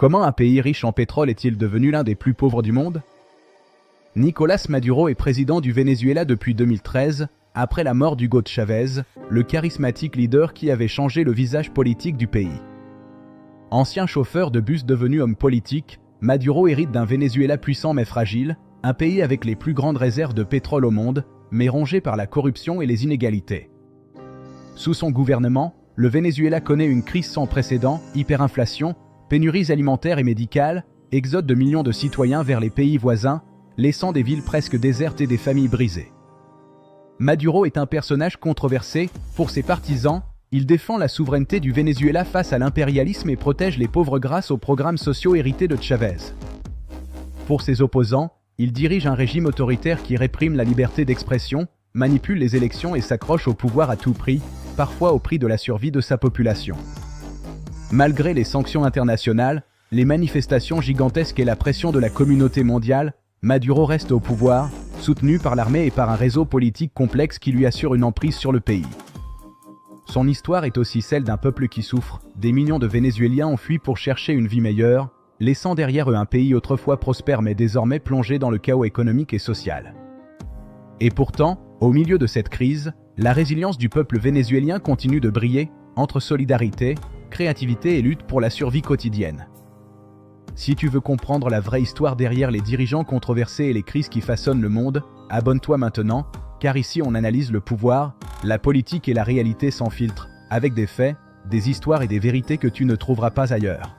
Comment un pays riche en pétrole est-il devenu l'un des plus pauvres du monde? Nicolás Maduro est président du Venezuela depuis 2013, après la mort d'Hugo Chávez, le charismatique leader qui avait changé le visage politique du pays. Ancien chauffeur de bus devenu homme politique, Maduro hérite d'un Venezuela puissant mais fragile, un pays avec les plus grandes réserves de pétrole au monde, mais rongé par la corruption et les inégalités. Sous son gouvernement, le Venezuela connaît une crise sans précédent, hyperinflation, pénuries alimentaires et médicales, exode de millions de citoyens vers les pays voisins, laissant des villes presque désertes et des familles brisées. Maduro est un personnage controversé. Pour ses partisans, il défend la souveraineté du Venezuela face à l'impérialisme et protège les pauvres grâce aux programmes sociaux hérités de Chávez. Pour ses opposants, il dirige un régime autoritaire qui réprime la liberté d'expression, manipule les élections et s'accroche au pouvoir à tout prix, parfois au prix de la survie de sa population. Malgré les sanctions internationales, les manifestations gigantesques et la pression de la communauté mondiale, Maduro reste au pouvoir, soutenu par l'armée et par un réseau politique complexe qui lui assure une emprise sur le pays. Son histoire est aussi celle d'un peuple qui souffre. Des millions de Vénézuéliens ont fui pour chercher une vie meilleure, laissant derrière eux un pays autrefois prospère mais désormais plongé dans le chaos économique et social. Et pourtant, au milieu de cette crise, la résilience du peuple vénézuélien continue de briller, entre solidarité, créativité et lutte pour la survie quotidienne. Si tu veux comprendre la vraie histoire derrière les dirigeants controversés et les crises qui façonnent le monde, abonne-toi maintenant, car ici on analyse le pouvoir, la politique et la réalité sans filtre, avec des faits, des histoires et des vérités que tu ne trouveras pas ailleurs.